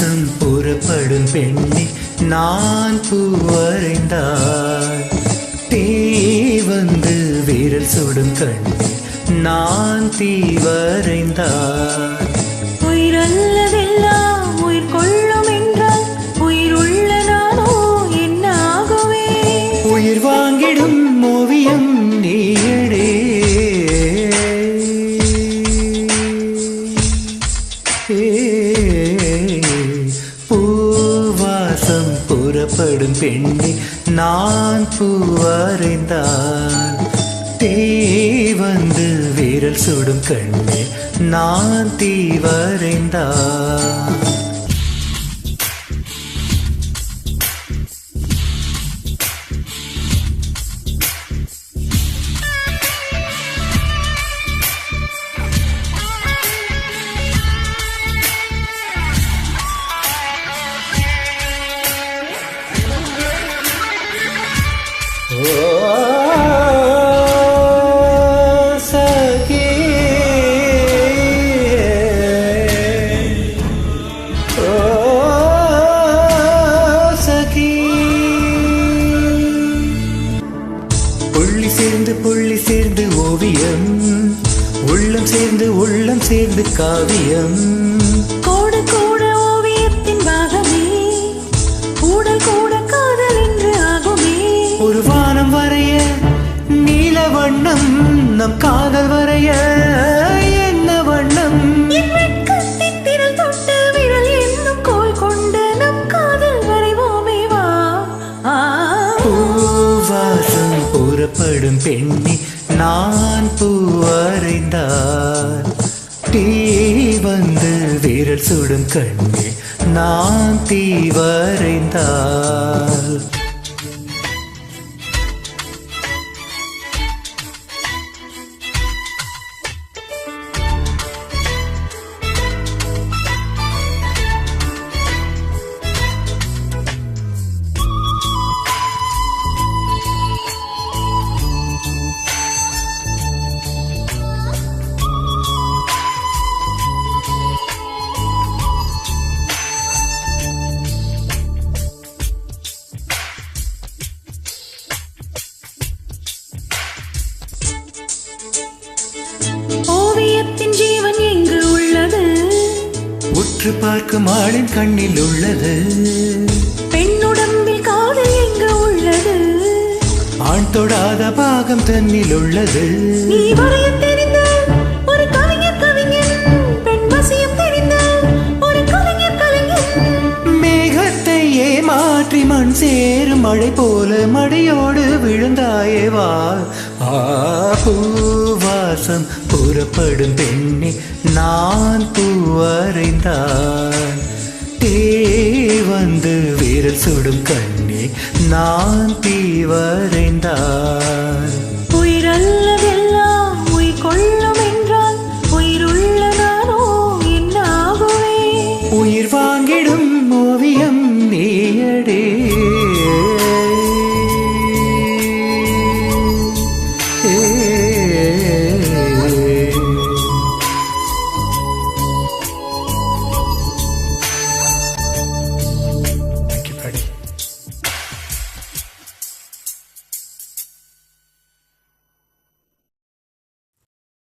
வாசம் புறப்படும் பெண்ணே நான் பூவரைந்தார் தீ வந்து விரல் சுடும் கண்ணே நான் தீவரைந்தார் உயிரல்லவெல்லாம் உயிர் கொள்ளும் என்றால் உயிருள்ள நானோ என்ன ஆகுவே உயிர் வாங்கிடும் ஓவியம் நீயடே பூவாசம் புறப்படும் பெண்ணே நான் பூவரைந்தார் தீ வந்து விரல் சுடும் கண்ணே நான் தீவரைந்தார் புள்ளி சேர்ந்து ஓவியம் உள்ளம் சேர்ந்து காவியம் கோடு கூட ஓவியத்தின் பாகமே கூடல் கூட காதல் என்று ஆகுமே ஒரு வானம் வரைய நீல வண்ணம் நம் காதல் வரைய என்ன வண்ணம் என் வெட்கத்தின் திரள் தொட்டு விரல் என்னும் கோல் கொண்டு நம் காதல் வரைவோமே வா பூவாசம் புறப்படும் பெண்ணே நான் பூவரைந்தார் தீ வந்து விரல் சுடும் கண்ணே நான் தீவரைந்தார் ஓவியத்தின் ஜீவன் எங்கு உள்ளது உற்று பார்க்கும் ஆளின் கண்ணில் உள்ளது பெண்ணுடம்பில் காதல் எங்கு உள்ளது ஆண் தொடாத பாகம் தன்னில் உள்ளது நீ வரைய தெரிந்த ஒரு கவிஞர் பெண் வசியம் தெரிந்த ஒரு கலைஞர் மேகத்தை ஏமாற்றி மண் சேரும் மழை போல மடியோடு விழுந்தாயே வா பூவாசம் புறப்படும் பெண்ணே நான் பூவரைந்தார் தீ வந்து விரல் சுடும் கண்ணே நான் தீவரைந்தார் உயிரல்லவெல்லாம் உயிர் கொள்ளும் என்றால் உயிருள்ள நானோ என்ன ஆகுவே உயிர் வாங்கிடும் ஓவியம் நீயடே